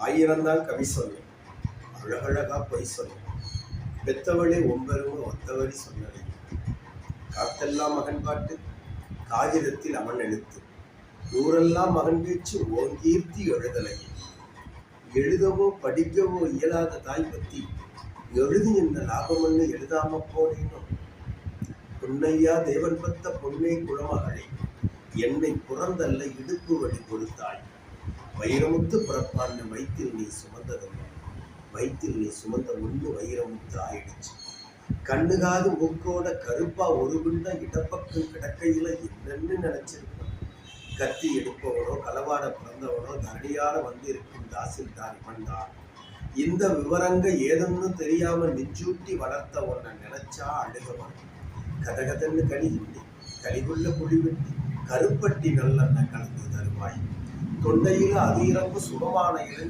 ஆயிரம்தான் கவி சொல்லும், அழகழகா பொய் சொல்லும். பெத்தவளே ஒன்பெருமை ஒத்தவரி சொன்னதை. காத்தெல்லாம் மகன் பாட்டு, காகிதத்தில் அவன் எழுத்து. ஊரெல்லாம் மகன் பேச்சு, ஓங்கீர்த்தி எழுதலை. எழுதவோ படிக்கவோ இயலாத தாய் பத்தி, எழுது என்ன லாபம்னு எழுதாம போனேனோ. பொன்னையா தேவன் பத்த பொன்னை குளமகளே, என்னை புறந்தல்ல இடுப்பு வழி கொடுத்தாய். வைரமுத்து பிறப்பான்னு வயிற்றில் நீ சுமந்ததில்லை, வயிற்றில் நீ சுமந்த முன்னு வைரமுத்து ஆயிடுச்சு. கண்ணுகாது மூக்கோட கருப்பா ஒரு குண்டா இடப்பக்கம் கிடக்கையில என்னன்னு நினைச்சிருப்பான். கத்தி எடுப்பவனோ களவாட பிறந்தவனோ தரணியால வந்து இருக்கும் தாசில்தார் இவன்தான். இந்த விவரங்க ஏதொன்னு தெரியாம நெஞ்சூட்டி வளர்த்த உன்னை நினைச்சா அழுகவன். கதகதன்னு களி கிண்டி களிகுள்ள குழி வெட்டி கருப்பட்டி நல்லெண்ண கலந்து தருவாய். தொண்டையில அதிரம்பு சுகமான இளைஞ